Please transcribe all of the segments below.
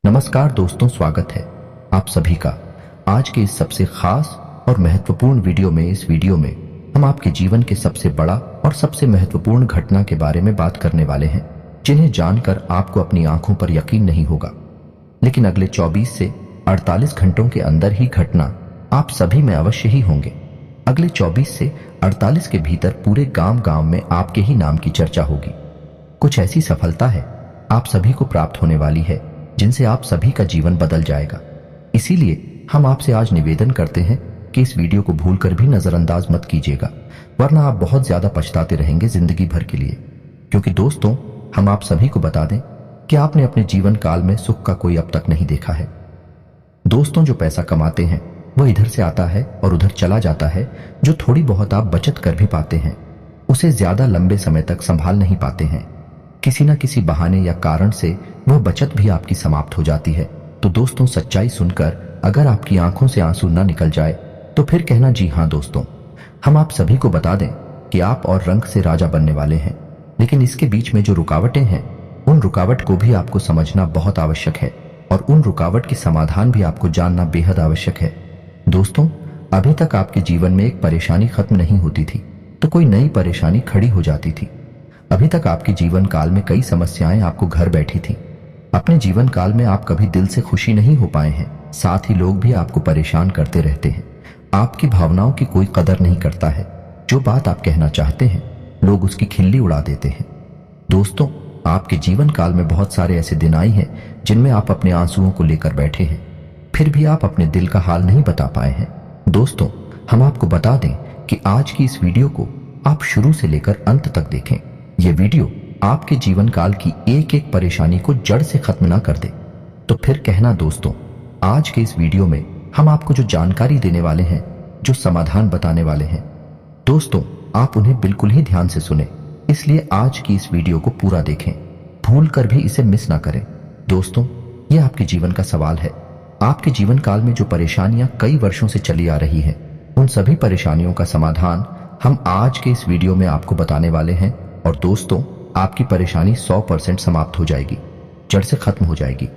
नमस्कार दोस्तों, स्वागत है आप सभी का आज के इस सबसे खास और महत्वपूर्ण वीडियो में। इस वीडियो में हम आपके जीवन के सबसे बड़ा और सबसे महत्वपूर्ण घटना के बारे में बात करने वाले हैं, जिन्हें जानकर आपको अपनी आंखों पर यकीन नहीं होगा, लेकिन अगले 24 से 48 घंटों के अंदर ही घटना आप सभी में अवश्य ही होंगे। अगले 24 से 48 के भीतर पूरे गांव में आपके ही नाम की चर्चा होगी। कुछ ऐसी सफलता है आप सभी को प्राप्त होने वाली है जिनसे आप सभी का जीवन बदल जाएगा। इसीलिए हम आपसे आज निवेदन करते हैं कि इस वीडियो को भूलकर भी नजरअंदाज मत कीजिएगा, वरना आप बहुत ज्यादा पछताते रहेंगे जिंदगी भर के लिए। क्योंकि दोस्तों, हम आप सभी को बता दें कि आपने अपने जीवन काल में सुख का कोई अब तक नहीं देखा है। दोस्तों, जो पैसा कमाते हैं वो इधर से आता है और उधर चला जाता है। जो थोड़ी बहुत आप बचत कर भी पाते हैं उसे ज्यादा लंबे समय तक संभाल नहीं पाते हैं। किसी न किसी बहाने या कारण से वह बचत भी आपकी समाप्त हो जाती है। तो दोस्तों, सच्चाई सुनकर अगर आपकी आंखों से आंसू न निकल जाए तो फिर कहना जी हाँ दोस्तों, हम आप सभी को बता दें कि आप और रंग से राजा बनने वाले हैं। लेकिन इसके बीच में जो रुकावटें हैं, उन रुकावट को भी आपको समझना बहुत आवश्यक है और उन रुकावट के समाधान भी आपको जानना बेहद आवश्यक है। दोस्तों, अभी तक आपके जीवन में एक परेशानी खत्म नहीं होती थी तो कोई नई परेशानी खड़ी हो जाती थी। अभी तक आपके जीवन काल में कई समस्याएं आपको घर बैठी थी। अपने जीवन काल में आप कभी दिल से खुशी नहीं हो पाए हैं। साथ ही लोग भी आपको परेशान करते रहते हैं। आपकी भावनाओं की कोई कदर नहीं करता है। जो बात आप कहना चाहते हैं लोग उसकी खिल्ली उड़ा देते हैं। दोस्तों, आपके जीवन काल में बहुत सारे ऐसे दिन आए हैं जिनमें आप अपने आंसुओं को लेकर बैठे हैं, फिर भी आप अपने दिल का हाल नहीं बता पाए हैं। दोस्तों, हम आपको बता दें कि आज की इस वीडियो को आप शुरू से लेकर अंत तक देखें। यह वीडियो आपके जीवन काल की एक एक परेशानी को जड़ से खत्म ना कर दे तो फिर कहना दोस्तों, आज के इस वीडियो में हम आपको जो जानकारी देने वाले हैं, जो समाधान बताने वाले हैं, दोस्तों आप उन्हें बिल्कुल ही ध्यान से सुने। इसलिए आज की इस वीडियो को पूरा देखें, भूल कर भी इसे मिस ना करें। दोस्तों, यह आपके जीवन का सवाल है। आपके जीवन काल में जो परेशानियां कई वर्षों से चली आ रही हैं, उन सभी परेशानियों का समाधान हम आज के इस वीडियो में आपको बताने वाले हैं। और दोस्तों, आपकी परेशानी 100% समाप्त हो जाएगी, जड़ से खत्म हो जाएगी।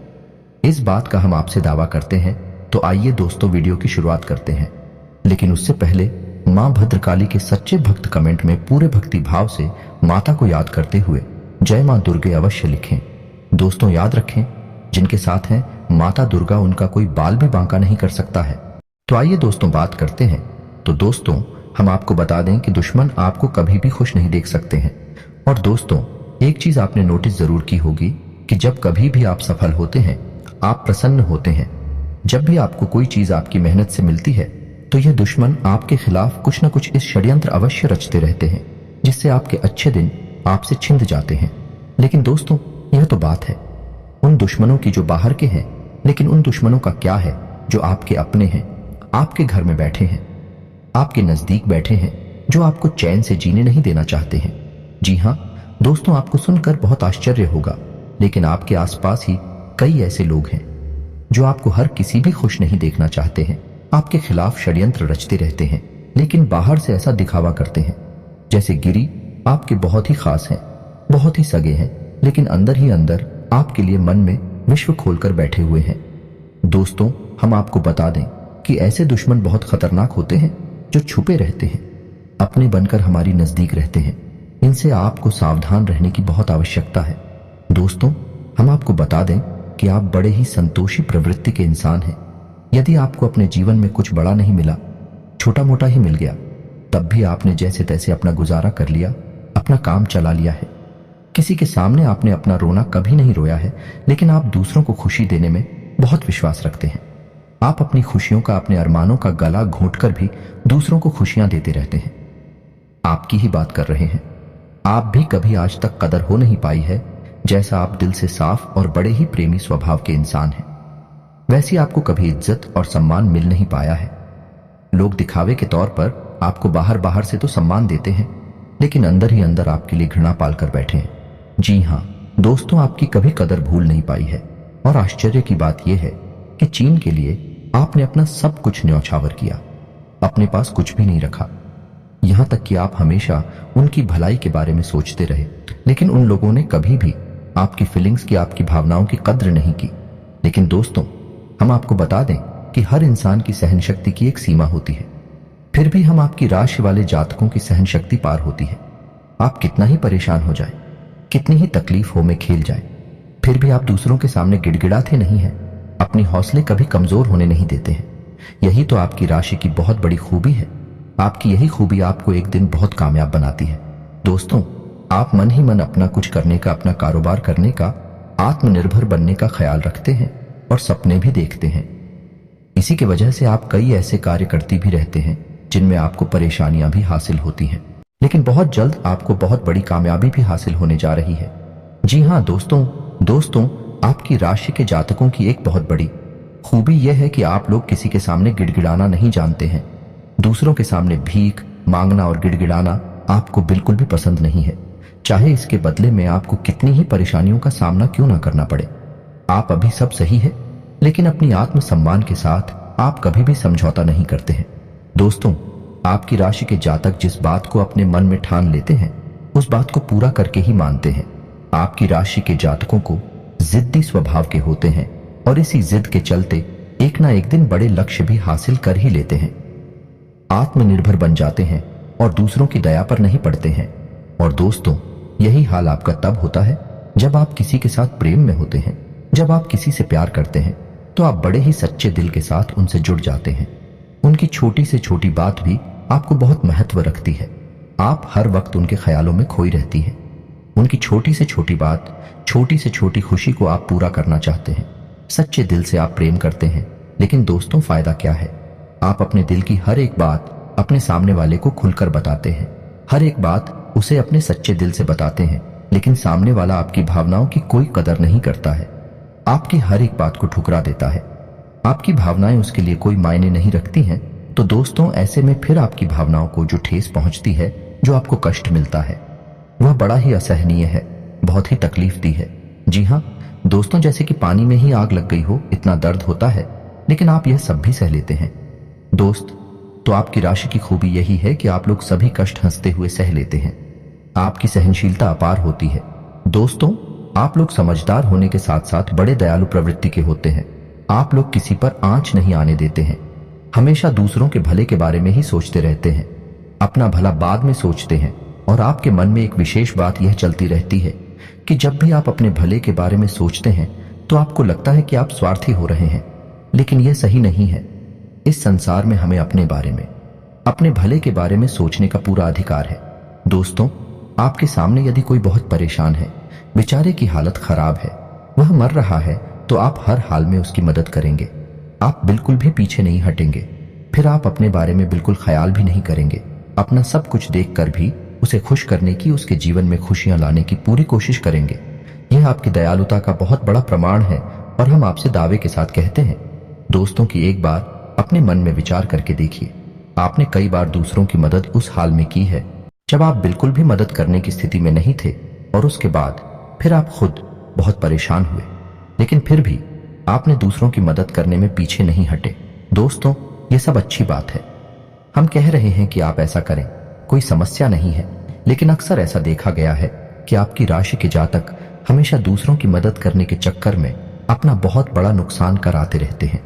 इस बात का हम आपसे दावा करते हैं। तो आइए दोस्तों, वीडियो की शुरुआत करते हैं। लेकिन उससे पहले मां भद्रकाली के सच्चे भक्त कमेंट में पूरे भक्ति भाव से माता को याद करते हुए जय मां दुर्गे अवश्य लिखें। दोस्तों, याद रखें, जिनके साथ हैं माता दुर्गा, उनका कोई बाल भी बांका नहीं कर सकता है। तो आइए दोस्तों बात करते हैं। तो दोस्तों, हम आपको बता दें कि दुश्मन आपको कभी भी खुश नहीं देख सकते हैं। और दोस्तों, एक चीज आपने नोटिस जरूर की होगी कि जब कभी भी आप सफल होते हैं, आप प्रसन्न होते हैं, जब भी आपको कोई चीज आपकी मेहनत से मिलती है, तो यह दुश्मन आपके खिलाफ कुछ न कुछ इस षड्यंत्र अवश्य रचते रहते हैं, जिससे आपके अच्छे दिन आपसे छिंद जाते हैं। लेकिन दोस्तों, यह तो बात है उन दुश्मनों की जो बाहर के हैं, लेकिन उन दुश्मनों का क्या है जो आपके अपने हैं, आपके घर में बैठे हैं, आपके नजदीक बैठे हैं, जो आपको चैन से जीने नहीं देना चाहते हैं। जी हाँ दोस्तों, आपको सुनकर बहुत आश्चर्य होगा, लेकिन आपके आसपास ही कई ऐसे लोग हैं जो आपको हर किसी भी खुश नहीं देखना चाहते हैं, आपके खिलाफ षड्यंत्र रचते रहते हैं, लेकिन बाहर से ऐसा दिखावा करते हैं जैसे गिरी आपके बहुत ही खास हैं, बहुत ही सगे हैं, लेकिन अंदर ही अंदर आपके लिए मन में विश्व खोलकर बैठे हुए हैं। दोस्तों, हम आपको बता दें कि ऐसे दुश्मन बहुत खतरनाक होते हैं जो छुपे रहते हैं, अपने बनकर हमारी नजदीक रहते हैं। इनसे आपको सावधान रहने की बहुत आवश्यकता है। दोस्तों, हम आपको बता दें कि आप बड़े ही संतोषी प्रवृत्ति के इंसान हैं। यदि आपको अपने जीवन में कुछ बड़ा नहीं मिला, छोटा मोटा ही मिल गया, तब भी आपने जैसे तैसे अपना गुजारा कर लिया, अपना काम चला लिया है। किसी के सामने आपने अपना रोना कभी नहीं रोया है, लेकिन आप दूसरों को खुशी देने में बहुत विश्वास रखते हैं। आप अपनी खुशियों का, अपने अरमानों का गला घोंटकर भी दूसरों को खुशियां देते रहते हैं। आपकी ही बात कर रहे हैं। आप भी कभी आज तक कदर हो नहीं पाई है, जैसा आप दिल से साफ और बड़े ही प्रेमी स्वभाव के इंसान हैं, वैसी आपको कभी इज्जत और सम्मान मिल नहीं पाया है। लोग दिखावे के तौर पर आपको बाहर बाहर से तो सम्मान देते हैं, लेकिन अंदर ही अंदर आपके लिए घृणा पालकर बैठे हैं। जी हाँ दोस्तों, आपकी कभी कदर भूल नहीं पाई है। और आश्चर्य की बात यह है कि चीन के लिए आपने अपना सब कुछ न्यौछावर किया, अपने पास कुछ भी नहीं रखा। यहां तक कि आप हमेशा उनकी भलाई के बारे में सोचते रहे, लेकिन उन लोगों ने कभी भी आपकी फीलिंग्स की, आपकी भावनाओं की कद्र नहीं की। लेकिन दोस्तों, हम आपको बता दें कि हर इंसान की सहन शक्ति की एक सीमा होती है। फिर भी हम आपकी राशि वाले जातकों की सहन शक्ति पार होती है। आप कितना ही परेशान हो जाए, कितनी ही तकलीफों में खेल जाए, फिर भी आप दूसरों के सामने गिड़गिड़ाते नहीं हैं, अपनी हौसले कभी कमजोर होने नहीं देते हैं। यही तो आपकी राशि की बहुत बड़ी खूबी है। आपकी यही खूबी आपको एक दिन बहुत कामयाब बनाती है। दोस्तों, आप मन ही मन अपना कुछ करने का, अपना कारोबार करने का, आत्मनिर्भर बनने का ख्याल रखते हैं और सपने भी देखते हैं। इसी की वजह से आप कई ऐसे कार्य करती भी रहते हैं जिनमें आपको परेशानियां भी हासिल होती हैं, लेकिन बहुत जल्द आपको बहुत बड़ी कामयाबी भी हासिल होने जा रही है। जी हाँ दोस्तों, आपकी राशि के जातकों की एक बहुत बड़ी खूबी यह है कि आप लोग किसी के सामने गिड़गिड़ाना नहीं जानते हैं। दूसरों के सामने भीख मांगना और गिड़गिड़ाना आपको बिल्कुल भी पसंद नहीं है, चाहे इसके बदले में आपको कितनी ही परेशानियों का सामना क्यों ना करना पड़े। आप अभी सब सही है, लेकिन अपनी आत्मसम्मान के साथ आप कभी भी समझौता नहीं करते हैं। दोस्तों, आपकी राशि के जातक जिस बात को अपने मन में ठान लेते हैं, उस बात को पूरा करके ही मानते हैं। आपकी राशि के जातकों को जिद्दी स्वभाव के होते हैं और इसी जिद के चलते एक ना एक दिन बड़े लक्ष्य भी हासिल कर ही लेते हैं। आत्मनिर्भर बन जाते हैं और दूसरों की दया पर नहीं पड़ते हैं। और दोस्तों, यही हाल आपका तब होता है जब आप किसी के साथ प्रेम में होते हैं। जब आप किसी से प्यार करते हैं तो आप बड़े ही सच्चे दिल के साथ उनसे जुड़ जाते हैं। उनकी छोटी से छोटी बात भी आपको बहुत महत्व रखती है। आप हर वक्त उनके ख्यालों में खोई रहती हैं। उनकी छोटी से छोटी बात, छोटी से छोटी खुशी को आप पूरा करना चाहते हैं। सच्चे दिल से आप प्रेम करते हैं, लेकिन दोस्तों फायदा क्या है? आप अपने दिल की हर एक बात अपने सामने वाले को खुलकर बताते हैं। हर एक बात उसे अपने सच्चे दिल से बताते हैं, लेकिन सामने वाला आपकी भावनाओं की कोई कदर नहीं करता है। आपकी हर एक बात को ठुकरा देता है। आपकी भावनाएं उसके लिए कोई मायने नहीं रखती हैं। तो दोस्तों, ऐसे में फिर आपकी भावनाओं को जो ठेस पहुंचती है, जो आपको कष्ट मिलता है, वह बड़ा ही असहनीय है, बहुत ही तकलीफ दी है। जी हाँ दोस्तों, जैसे कि पानी में ही आग लग गई हो, इतना दर्द होता है, लेकिन आप यह सब भी सह लेते हैं। दोस्त, तो आपकी राशि की खूबी यही है कि आप लोग सभी कष्ट हंसते हुए सह लेते हैं। आपकी सहनशीलता अपार होती है। दोस्तों, आप लोग समझदार होने के साथ साथ बड़े दयालु प्रवृत्ति के होते हैं। आप लोग किसी पर आंच नहीं आने देते हैं। हमेशा दूसरों के भले के बारे में ही सोचते रहते हैं। अपना भला बाद में सोचते हैं। और आपके मन में एक विशेष बात यह चलती रहती है कि जब भी आप अपने भले के बारे में सोचते हैं तो आपको लगता है कि आप स्वार्थी हो रहे हैं, लेकिन यह सही नहीं है। इस संसार में हमें अपने बारे में, अपने भले के बारे में सोचने का पूरा अधिकार है। दोस्तों, आपके सामने यदि कोई बहुत परेशान है, बेचारे की हालत खराब है, वह मर रहा है, तो आप हर हाल में उसकी मदद करेंगे। आप बिल्कुल भी पीछे नहीं हटेंगे। फिर आप अपने बारे में बिल्कुल ख्याल भी नहीं करेंगे। अपना सब कुछ देखकर भी उसे खुश करने की, उसके जीवन में खुशियां लाने की पूरी कोशिश करेंगे। यह आपकी दयालुता का बहुत बड़ा प्रमाण है और हम आपसे दावे के साथ कहते हैं। दोस्तों, की एक बार अपने मन में विचार करके देखिए, आपने कई बार दूसरों की मदद उस हाल में की है जब आप बिल्कुल भी मदद करने की स्थिति में नहीं थे, और उसके बाद फिर आप खुद बहुत परेशान हुए, लेकिन फिर भी आपने दूसरों की मदद करने में पीछे नहीं हटे। दोस्तों, ये सब अच्छी बात है। हम कह रहे हैं कि आप ऐसा करें, कोई समस्या नहीं है, लेकिन अक्सर ऐसा देखा गया है कि आपकी राशि के जातक हमेशा दूसरों की मदद करने के चक्कर में अपना बहुत बड़ा नुकसान कराते रहते हैं।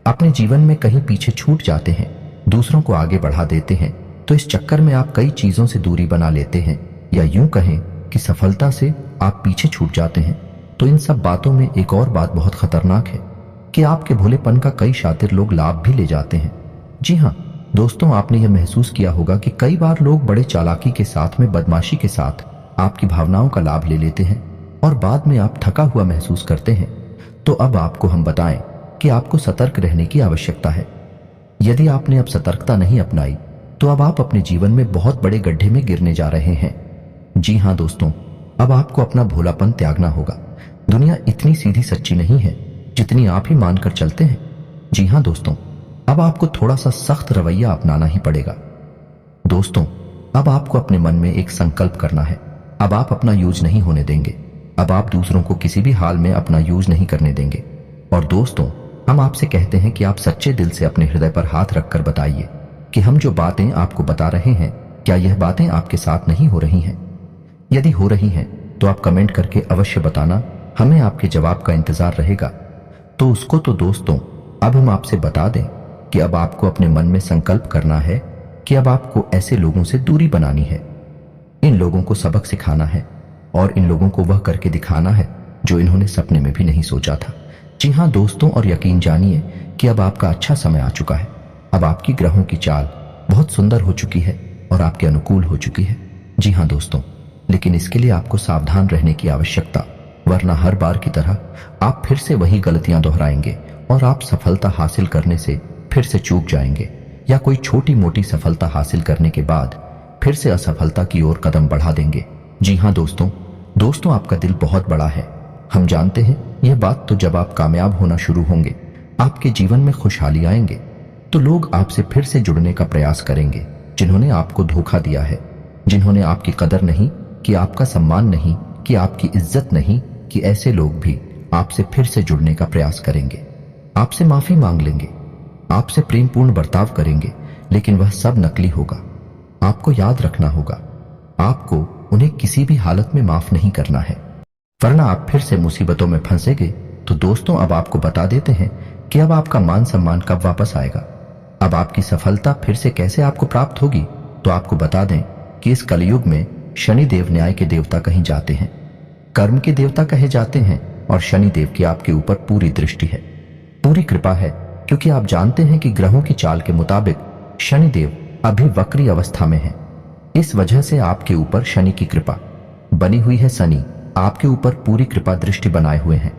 अपने जीवन में कहीं पीछे छूट जाते हैं, दूसरों को आगे बढ़ा देते हैं। तो इस चक्कर में आप कई चीजों से दूरी बना लेते हैं, या यूं कहें कि सफलता से आप पीछे छूट जाते हैं। तो इन सब बातों में एक और बात बहुत खतरनाक है कि आपके भोलेपन का कई शातिर लोग लाभ भी ले जाते हैं। जी हाँ दोस्तों, आपने यह महसूस किया होगा कि कई बार लोग बड़े चालाकी के साथ में, बदमाशी के साथ आपकी भावनाओं का लाभ ले लेते हैं और बाद में आप थका हुआ महसूस करते हैं। तो अब आपको हम बताएं कि आपको सतर्क रहने की आवश्यकता है। यदि आपने अब सतर्कता नहीं अपनाई तो अब आप अपने जीवन में बहुत बड़े गड्ढे में गिरने जा रहे हैं। जी हाँ दोस्तों, अब आपको अपना भोलापन त्यागना होगा। दुनिया इतनी सीधी सच्ची नहीं है जितनी आप ही मानकर चलते हैं। जी हाँ दोस्तों, अब आपको थोड़ा सा सख्त रवैया अपनाना ही पड़ेगा। दोस्तों, अब आपको अपने मन में एक संकल्प करना है। अब आप अपना यूज नहीं होने देंगे। अब आप दूसरों को किसी भी हाल में अपना यूज नहीं करने देंगे। और दोस्तों, हम आपसे कहते हैं कि आप सच्चे दिल से अपने हृदय पर हाथ रखकर बताइए कि हम जो बातें आपको बता रहे हैं, क्या यह बातें आपके साथ नहीं हो रही हैं? यदि हो रही हैं तो आप कमेंट करके अवश्य बताना, हमें आपके जवाब का इंतजार रहेगा। तो उसको तो दोस्तों अब हम आपसे बता दें कि अब आपको अपने मन में संकल्प करना है कि अब आपको ऐसे लोगों से दूरी बनानी है। इन लोगों को सबक सिखाना है और इन लोगों को वह करके दिखाना है जो इन्होंने सपने में भी नहीं सोचा था। जी हाँ दोस्तों, और यकीन जानिए कि अब आपका अच्छा समय आ चुका है। अब आपकी ग्रहों की चाल बहुत सुंदर हो चुकी है और आपके अनुकूल हो चुकी है। जी हाँ दोस्तों, लेकिन इसके लिए आपको सावधान रहने की आवश्यकता, वरना हर बार की तरह आप फिर से वही गलतियां दोहराएंगे और आप सफलता हासिल करने से फिर से चूक जाएंगे, या कोई छोटी मोटी सफलता हासिल करने के बाद फिर से असफलता की ओर कदम बढ़ा देंगे। जी हाँ दोस्तों आपका दिल बहुत बड़ा है। हम जानते हैं यह बात। तो जब आप कामयाब होना शुरू होंगे, आपके जीवन में खुशहाली आएंगे, तो लोग आपसे फिर से जुड़ने का प्रयास करेंगे। जिन्होंने आपको धोखा दिया है, जिन्होंने आपकी कदर नहीं कि, आपका सम्मान नहीं कि, आपकी इज्जत नहीं कि, ऐसे लोग भी आपसे फिर से जुड़ने का प्रयास करेंगे, आपसे माफी मांग लेंगे, आपसे प्रेमपूर्ण बर्ताव करेंगे, लेकिन वह सब नकली होगा। आपको याद रखना होगा, आपको उन्हें किसी भी हालत में माफ नहीं करना है, वरना आप फिर से मुसीबतों में फंसेंगे। तो दोस्तों अब आपको बता देते हैं कि अब आपका मान सम्मान कब वापस आएगा, अब आपकी सफलता फिर से कैसे आपको प्राप्त होगी। तो आपको बता दें कि इस कलयुग में शनिदेव न्याय के देवता कहीं जाते हैं, कर्म के देवता कहे जाते हैं, और शनिदेव की आपके ऊपर पूरी दृष्टि है, पूरी कृपा है, क्योंकि आप जानते हैं कि ग्रहों की चाल के मुताबिक शनिदेव अभी वक्री अवस्था में है। इस वजह से आपके ऊपर शनि की कृपा बनी हुई है। शनि आपके ऊपर पूरी कृपा दृष्टि बनाए हुए हैं।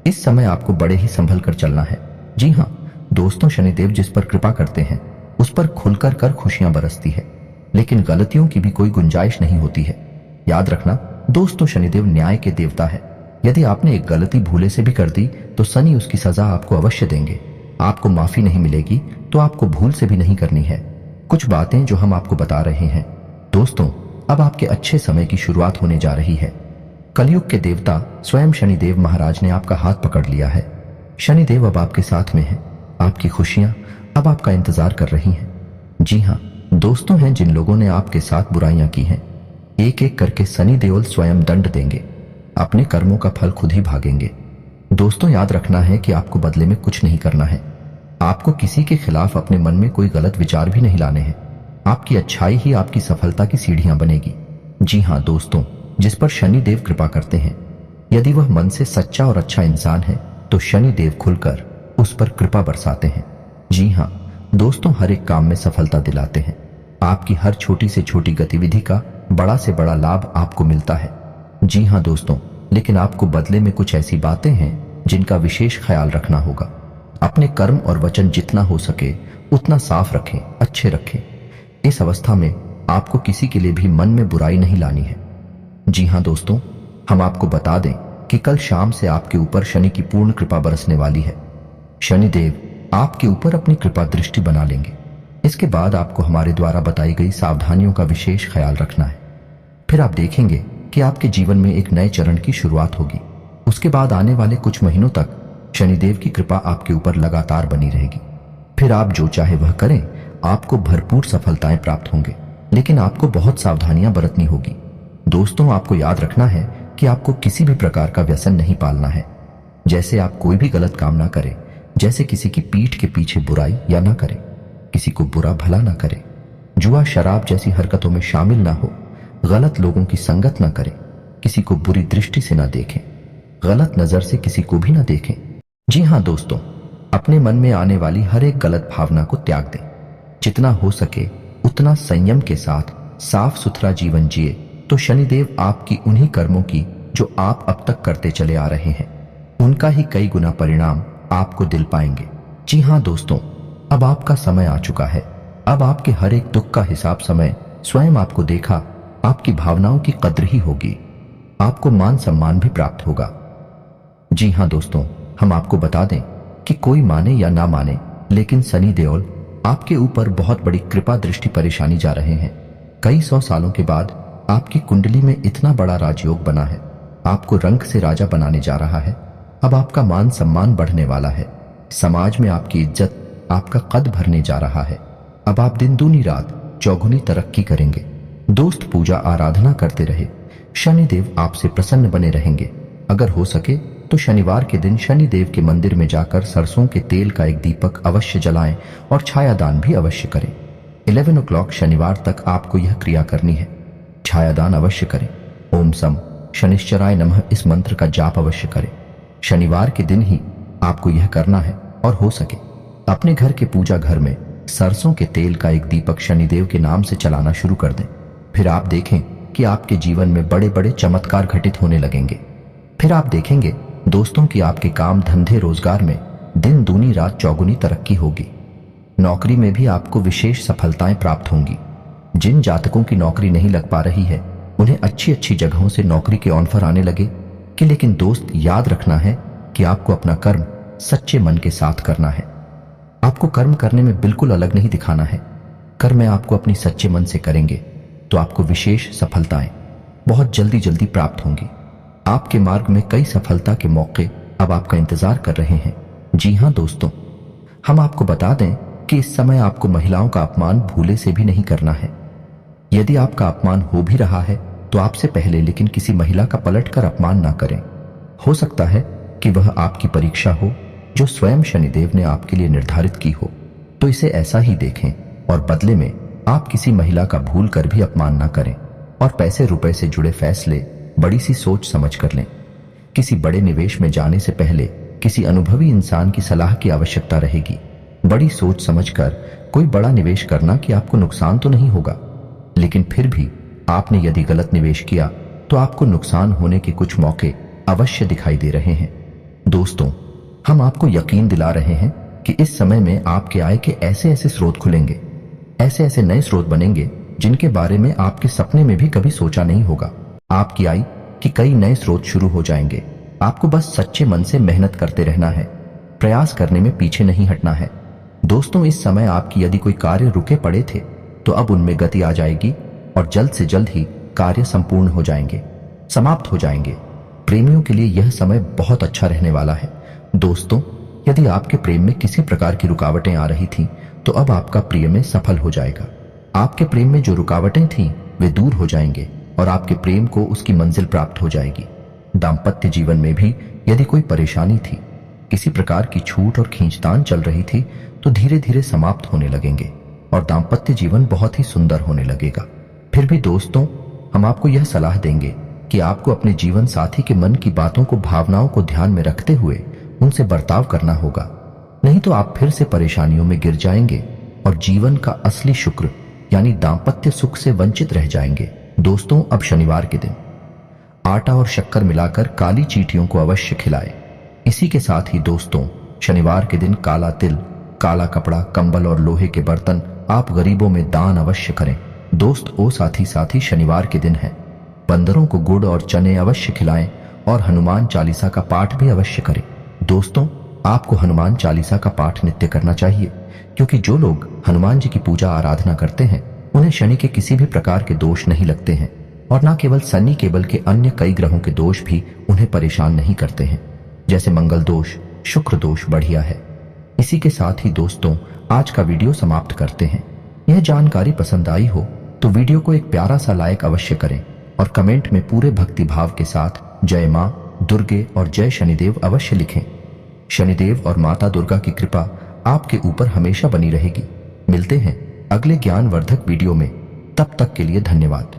इस समय आपको बड़े ही संभल कर चलना है। जी हाँ दोस्तों, शनिदेव जिस पर कृपा करते हैं उस पर खुलकर कर खुशियां बरसती है, लेकिन गलतियों की भी कोई गुंजाइश नहीं होती है। याद रखना दोस्तों, शनिदेव न्याय के देवता है। यदि आपने एक गलती भूले से भी कर दी तो शनि उसकी सजा आपको अवश्य देंगे। आपको माफी नहीं मिलेगी तो आपको भूल से भी नहीं करनी है। कुछ बातें जो हम आपको बता रहे हैं दोस्तों, अब आपके अच्छे समय की शुरुआत होने जा रही है। कलयुग के देवता स्वयं शनिदेव महाराज ने आपका हाथ पकड़ लिया है। शनिदेव अब आपके साथ में है। आपकी खुशियां अब आपका इंतजार कर रही हैं। जी हाँ दोस्तों, हैं जिन लोगों ने आपके साथ बुराइयां की हैं, एक एक करके शनि देवल स्वयं दंड देंगे, अपने कर्मों का फल खुद ही भागेंगे। दोस्तों याद रखना है कि आपको बदले में कुछ नहीं करना है। आपको किसी के खिलाफ अपने मन में कोई गलत विचार भी नहीं लाने हैं। आपकी अच्छाई ही आपकी सफलता की सीढ़ियां बनेगी। जी हाँ दोस्तों, जिस पर शनि देव कृपा करते हैं, यदि वह मन से सच्चा और अच्छा इंसान है तो शनि देव खुलकर उस पर कृपा बरसाते हैं। जी हाँ दोस्तों, हर एक काम में सफलता दिलाते हैं। आपकी हर छोटी से छोटी गतिविधि का बड़ा से बड़ा लाभ आपको मिलता है। जी हाँ दोस्तों, लेकिन आपको बदले में कुछ ऐसी बातें हैं जिनका विशेष ख्याल रखना होगा। अपने कर्म और वचन जितना हो सके उतना साफ रखें, अच्छे रखें। इस अवस्था में आपको किसी के लिए भी मन में बुराई नहीं लानी है। जी हाँ दोस्तों, हम आपको बता दें कि कल शाम से आपके ऊपर शनि की पूर्ण कृपा बरसने वाली है। शनिदेव आपके ऊपर अपनी कृपा दृष्टि बना लेंगे। इसके बाद आपको हमारे द्वारा बताई गई सावधानियों का विशेष ख्याल रखना है। फिर आप देखेंगे कि आपके जीवन में एक नए चरण की शुरुआत होगी। उसके बाद आने वाले कुछ महीनों तक शनिदेव की कृपा आपके ऊपर लगातार बनी रहेगी। फिर आप जो चाहे वह करें, आपको भरपूर सफलताएं प्राप्त होंगे, लेकिन आपको बहुत सावधानियां बरतनी होगी। दोस्तों आपको याद रखना है कि आपको किसी भी प्रकार का व्यसन नहीं पालना है। जैसे आप कोई भी गलत काम ना करें, जैसे किसी की पीठ के पीछे बुराई या ना करें, किसी को बुरा भला ना करें, जुआ शराब जैसी हरकतों में शामिल ना हो, गलत लोगों की संगत ना करें, किसी को बुरी दृष्टि से ना देखें, गलत नजर से किसी को भी ना देखें। जी हाँ दोस्तों, अपने मन में आने वाली हर एक गलत भावना को त्याग दें। जितना हो सके उतना संयम के साथ साफ सुथरा जीवन जिए तो शनिदेव आपकी उन्हीं कर्मों की जो आप अब तक करते चले आ रहे हैं, उनका ही कई गुना परिणाम आपको दिल पाएंगे। जी हाँ दोस्तों, अब आपका समय आ चुका है। अब आपके हर एक दुख का हिसाब समय स्वयं आपको देखा, आपकी भावनाओं की कद्र ही होगी, आपको मान सम्मान भी प्राप्त होगा। जी हाँ दोस्तों, हम आपको बता दें कि कोई माने या ना माने, लेकिन शनि देओल आपके ऊपर बहुत बड़ी कृपा दृष्टि परेशानी जा रहे हैं। कई 100 सालों के बाद आपकी कुंडली में इतना बड़ा राजयोग बना है, आपको रंक से राजा बनाने जा रहा है। अब आपका मान सम्मान बढ़ने वाला है, समाज में आपकी इज्जत, आपका कद भरने जा रहा है। अब आप दिन दूनी रात चौगुनी तरक्की करेंगे। दोस्त पूजा आराधना करते रहे, शनिदेव आपसे प्रसन्न बने रहेंगे। अगर हो सके तो शनिवार के दिन शनिदेव के मंदिर में जाकर सरसों के तेल का एक दीपक अवश्य जलाएं और छायादान भी अवश्य करें। 11 o'clock शनिवार तक आपको यह क्रिया करनी है। छायादान अवश्य करें। ओम सम शनिश्चराय नमः इस मंत्र का जाप अवश्य करें। शनिवार के दिन ही आपको यह करना है और हो सके अपने घर के पूजा घर में सरसों के तेल का एक दीपक शनिदेव के नाम से चलाना शुरू कर दें। फिर आप देखें कि आपके जीवन में बड़े बड़े चमत्कार घटित होने लगेंगे। फिर आप देखेंगे दोस्तों कि आपके काम धंधे रोजगार में दिन दूनी रात चौगुनी तरक्की होगी। नौकरी में भी आपको विशेष सफलताएं प्राप्त होंगी। जिन जातकों की नौकरी नहीं लग पा रही है उन्हें अच्छी अच्छी जगहों से नौकरी के ऑफर आने लगे कि लेकिन दोस्त याद रखना है कि आपको अपना कर्म सच्चे मन के साथ करना है। आपको कर्म करने में बिल्कुल अलग नहीं दिखाना है। कर्म आपको अपनी सच्चे मन से करेंगे तो आपको विशेष सफलताएं बहुत जल्दी जल्दी प्राप्त होंगी। आपके मार्ग में कई सफलता के मौके अब आपका इंतजार कर रहे हैं। जी हां दोस्तों, हम आपको बता दें कि इस समय आपको महिलाओं का अपमान भूले से भी नहीं करना है। यदि आपका अपमान हो भी रहा है तो आपसे पहले लेकिन किसी महिला का पलटकर अपमान ना करें। हो सकता है कि वह आपकी परीक्षा हो जो स्वयं शनिदेव ने आपके लिए निर्धारित की हो, तो इसे ऐसा ही देखें और बदले में आप किसी महिला का भूल कर भी अपमान ना करें और पैसे रुपए से जुड़े फैसले बड़ी सी सोच समझ कर लें। किसी बड़े निवेश में जाने से पहले किसी अनुभवी इंसान की सलाह की आवश्यकता रहेगी। बड़ी सोच समझकर कोई बड़ा निवेश करना कि आपको नुकसान तो नहीं होगा, लेकिन फिर भी आपने यदि गलत निवेश किया तो आपको नुकसान होने के कुछ मौके अवश्य दिखाई दे रहे हैं। दोस्तों, हम आपको यकीन दिला रहे हैं कि इस समय में आपके आय के ऐसे ऐसे स्रोत खुलेंगे, ऐसे ऐसे नए स्रोत बनेंगे जिनके बारे में आपके सपने में भी कभी सोचा नहीं होगा। आपकी आय के कई नए स्रोत शुरू हो जाएंगे। आपको बस सच्चे मन से मेहनत करते रहना है, प्रयास करने में पीछे नहीं हटना है। दोस्तों, इस समय आपकी यदि कोई कार्य रुके पड़े थे तो अब उनमें गति आ जाएगी और जल्द से जल्द ही कार्य संपूर्ण हो जाएंगे, समाप्त हो जाएंगे। प्रेमियों के लिए यह समय बहुत अच्छा रहने वाला है। दोस्तों, यदि आपके प्रेम में किसी प्रकार की रुकावटें आ रही थीं तो अब आपका प्रिय में सफल हो जाएगा। आपके प्रेम में जो रुकावटें थीं वे दूर हो जाएंगे और आपके प्रेम को उसकी मंजिल प्राप्त हो जाएगी। दाम्पत्य जीवन में भी यदि कोई परेशानी थी, किसी प्रकार की छूट और खींचतान चल रही थी, तो धीरे धीरे समाप्त होने लगेंगे और दाम्पत्य जीवन बहुत ही सुंदर होने लगेगा। फिर भी दोस्तों, हम आपको यह सलाह देंगे कि आपको अपने जीवन साथी के मन की बातों को, भावनाओं को ध्यान में रखते हुए उनसे बर्ताव करना होगा, नहीं तो आप फिर से परेशानियों में गिर जाएंगे और जीवन का असली शुक्र यानी दाम्पत्य सुख से वंचित रह जाएंगे। दोस्तों, अब शनिवार के दिन आटा और शक्कर मिलाकर काली चींटियों को अवश्य खिलाएं। इसी के साथ ही दोस्तों, शनिवार के दिन काला तिल, काला कपड़ा, कंबल और लोहे के बर्तन आप गरीबों में दान अवश्य करें। दोस्त ओ साथी शनिवार के दिन है, बंदरों को गुड़ और चने अवश्य खिलाएं और हनुमान चालीसा का पाठ भी अवश्य करें। दोस्तों, आपको हनुमान चालीसा का पाठ नित्य करना चाहिए, क्योंकि जो लोग हनुमान जी की पूजा आराधना करते हैं उन्हें शनि के किसी भी प्रकार के दोष नहीं लगते हैं और न केवल शनि, केवल के अन्य कई ग्रहों के दोष भी उन्हें परेशान नहीं करते हैं, जैसे मंगल दोष, शुक्र दोष बढ़िया है। इसी के साथ ही दोस्तों, आज का वीडियो समाप्त करते हैं। यह जानकारी पसंद आई हो तो वीडियो को एक प्यारा सा लाइक अवश्य करें और कमेंट में पूरे भक्ति भाव के साथ जय मां दुर्गे और जय शनिदेव अवश्य लिखें। शनिदेव और माता दुर्गा की कृपा आपके ऊपर हमेशा बनी रहेगी। मिलते हैं अगले ज्ञानवर्धक वीडियो में, तब तक के लिए धन्यवाद।